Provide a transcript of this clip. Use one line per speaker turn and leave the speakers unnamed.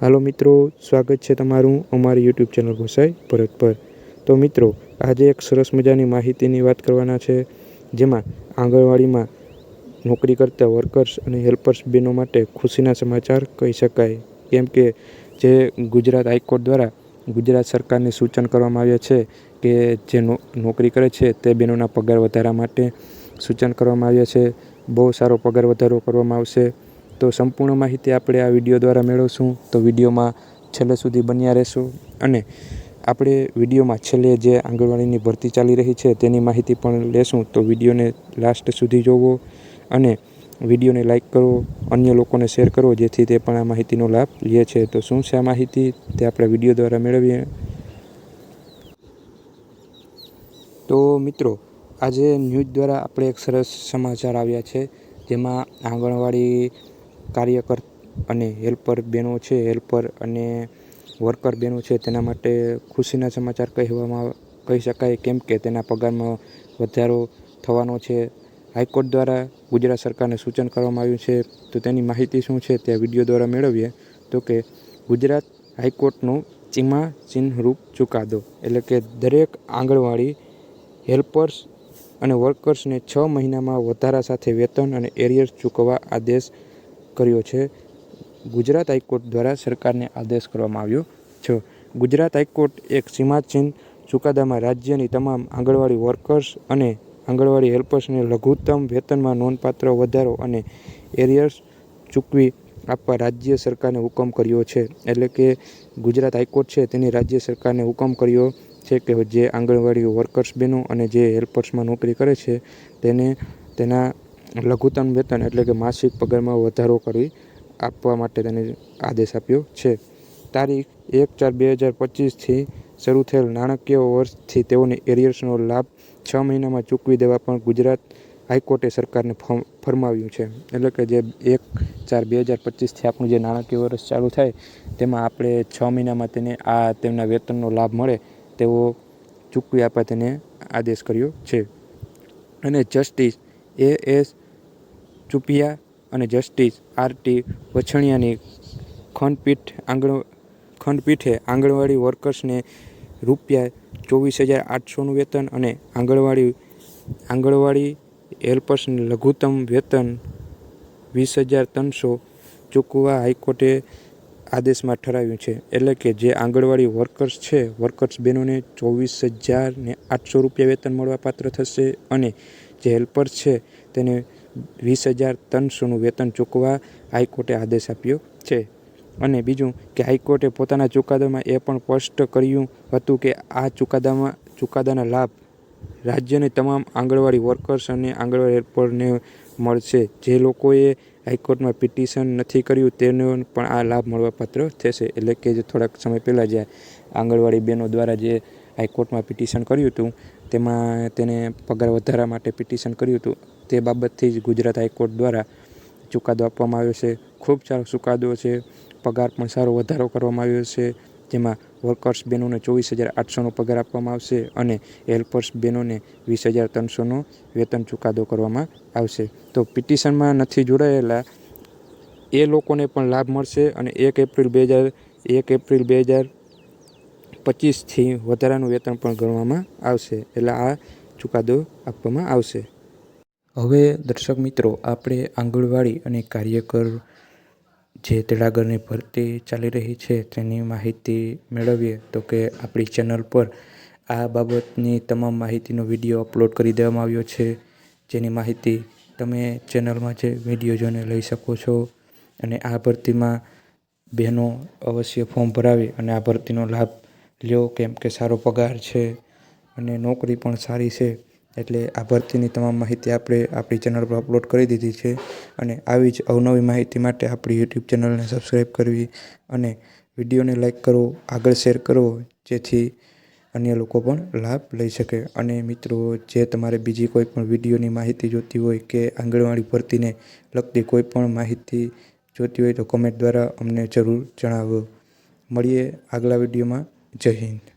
હાલો મિત્રો, સ્વાગત છે તમારું અમારી યુટ્યુબ ચેનલ ગોસાઈ ભરત પર। તો મિત્રો, આજે એક સરસ મજાની માહિતીની વાત કરવાના છે, જેમાં આંગણવાડીમાં નોકરી કરતા વર્કર્સ અને હેલ્પર્સ બહેનો માટે ખુશીના સમાચાર કહી શકાય। કેમ કે જે ગુજરાત હાઈકોર્ટ દ્વારા ગુજરાત સરકારને સૂચન કરવામાં આવ્યા છે કે જે નોકરી કરે છે તે બહેનોના પગાર વધારા માટે સૂચન કરવામાં આવ્યા છે। બહુ સારો પગાર વધારો કરવામાં આવશે। તો સંપૂર્ણ માહિતી આપણે આ વિડીયો દ્વારા મેળવશું। તો વિડીયોમાં છેલ્લે સુધી બન્યા રહેશો અને આપણે વિડીયોમાં છેલ્લે જે આંગણવાડીની ભરતી ચાલી રહી છે તેની માહિતી પણ લેશું। તો વિડીયોને લાસ્ટ સુધી જોવો અને વિડીયોને લાઈક કરો, અન્ય લોકોને શેર કરો, જેથી તે પણ આ માહિતીનો લાભ લે છે। તો શું છે આ માહિતી તે આપણે વિડીયો દ્વારા મેળવીએ। તો મિત્રો, આજે ન્યૂઝ દ્વારા આપણે એક સરસ સમાચાર આવ્યા છે, જેમાં આંગણવાડી કાર્યકર અને હેલ્પર બહેનો છે, હેલ્પર અને વર્કર બહેનો છે, તેના માટે ખુશીના સમાચાર કહી શકાય। કેમ કે તેના પગારમાં વધારો થવાનો છે। હાઈકોર્ટ દ્વારા ગુજરાત સરકારને સૂચન કરવામાં આવ્યું છે। તો તેની માહિતી શું છે તે વિડીયો દ્વારા મેળવીએ। તો કે ગુજરાત હાઈકોર્ટનો સીમાચિહ્નરૂપ ચુકાદો, એટલે કે દરેક આંગણવાડી હેલ્પર્સ અને વર્કર્સને 6 મહિનામાં વધારા સાથે વેતન અને એરિયર્સ ચૂકવવા આદેશ કર્યો છે। ગુજરાત હાઈકોર્ટ દ્વારા સરકારને આદેશ કરવામાં આવ્યો છે। ગુજરાત હાઈકોર્ટ એક સીમાચિહ્ન ચુકાદામાં રાજ્યની તમામ આંગણવાડી વર્કર્સ અને આંગણવાડી હેલ્પર્સને લઘુત્તમ વેતનમાં નોંધપાત્ર વધારો અને એરિયર્સ ચૂકવી આપવા રાજ્ય સરકારને હુકમ કર્યો છે। એટલે કે ગુજરાત હાઈકોર્ટ છે તેની રાજ્ય સરકારને હુકમ કર્યો છે કે જે આંગણવાડી વર્કર્સ બહેનો અને જે હેલ્પર્સમાં નોકરી કરે છે તેને તેના લઘુત્તમ વેતન એટલે કે માસિક પગારમાં વધારો કરી આપવા માટે તેને આદેશ આપ્યો છે। તારીખ 1/4/2025થી શરૂ થયેલ નાણાકીય વર્ષથી તેઓને એરિયર્સનો લાભ 6 મહિનામાં ચૂકવી દેવા પણ ગુજરાત હાઈકોર્ટે સરકારને ફરમાવ્યું છે। એટલે કે જે 1/4/2025થી આપણું જે નાણાકીય વર્ષ ચાલુ થાય તેમાં આપણે 6 મહિનામાં તેને તેમના વેતનનો લાભ મળે તેવો ચૂકવી આપવા તેને આદેશ કર્યો છે। અને જસ્ટિસ A.S. ચુપિયા અને જસ્ટિસ R.T. વછણિયાની ખંડપીઠે આંગણવાડી વર્કર્સને રૂ24,800નું વેતન અને આંગણવાડી હેલ્પર્સને લઘુત્તમ વેતન 20,300 ચૂકવવા હાઈકોર્ટે આદેશમાં ઠરાવ્યું છે। એટલે કે જે આંગણવાડી વર્કર્સ છે, વર્કર્સ બહેનોને 24,800 રૂપિયા વેતન મળવાપાત્ર થશે અને જે હેલ્પર્સ છે તેને 20,300નું વેતન ચૂકવવા હાઈકોર્ટે આદેશ આપ્યો છે। અને બીજું કે હાઈકોર્ટે પોતાના ચુકાદામાં એ પણ સ્પષ્ટ કર્યું હતું કે આ ચુકાદાના લાભ રાજ્યની તમામ આંગણવાડી વર્કર્સ અને આંગણવાડી હેલ્પરને મળશે। જે લોકોએ હાઈકોર્ટમાં પિટિશન નથી કર્યું તેને પણ આ લાભ મળવાપાત્ર થશે। એટલે કે જે થોડાક સમય પહેલાં જે આંગણવાડી બહેનો દ્વારા જે હાઈકોર્ટમાં પિટિશન કર્યું હતું તેમાં તેને પગાર વધારા માટે પિટિશન કર્યું હતું, તે બાબતથી જ ગુજરાત હાઈકોર્ટ દ્વારા ચુકાદો આપવામાં આવ્યો છે। ખૂબ સારો ચુકાદો છે, પગાર પણ સારો વધારો કરવામાં આવ્યો છે, જેમાં વર્કર્સ બહેનોને 24,800નો પગાર આપવામાં આવશે અને હેલ્પર્સ બહેનોને 20,300નો વેતન ચુકાદો કરવામાં આવશે। તો પિટિશનમાં નથી જોડાયેલા એ લોકોને પણ લાભ મળશે અને 1 એપ્રિલ 2025થી વધારાનું વેતન પણ ગણવામાં આવશે। એટલે આ ચુકાદો આપવામાં આવશે। હવે દર્શક મિત્રો, આપણે આંગણવાડી અને કાર્યકર જે તેડાગરની ભરતી ચાલી રહી છે તેની માહિતી મેળવીએ। તો કે આપણી ચેનલ પર આ બાબતની તમામ માહિતીનો વિડીયો અપલોડ કરી દેવામાં આવ્યો છે, જેની માહિતી તમે ચેનલમાં જે વિડીયો જોઈને લઈ શકો છો। અને આ ભરતીમાં બહેનો અવશ્ય ફોર્મ ભરાવી અને આ ભરતીનો લાભ લ્યો, કેમ કે સારો પગાર છે અને નોકરી પણ સારી છે। એટલે આ ભરતીની તમામ માહિતી આપણે આપણી ચેનલ પર અપલોડ કરી દીધી છે અને આવી જ અવનવી માહિતી માટે આપણી યુટ્યુબ ચેનલને સબસ્ક્રાઈબ કરવી અને વિડીયોને લાઈક કરો, આગળ શેર કરો, જેથી અન્ય લોકો પણ લાભ લઈ શકે। અને મિત્રો, જે તમારે બીજી કોઈ પણ વિડીયોની માહિતી જોઈતી હોય કે આંગણવાડી ભરતીને લગતી કોઈ પણ માહિતી જોઈતી હોય તો કમેન્ટ દ્વારા અમને જરૂર જણાવો। મળીએ આગલા વિડીયોમાં। જય હિન્દ।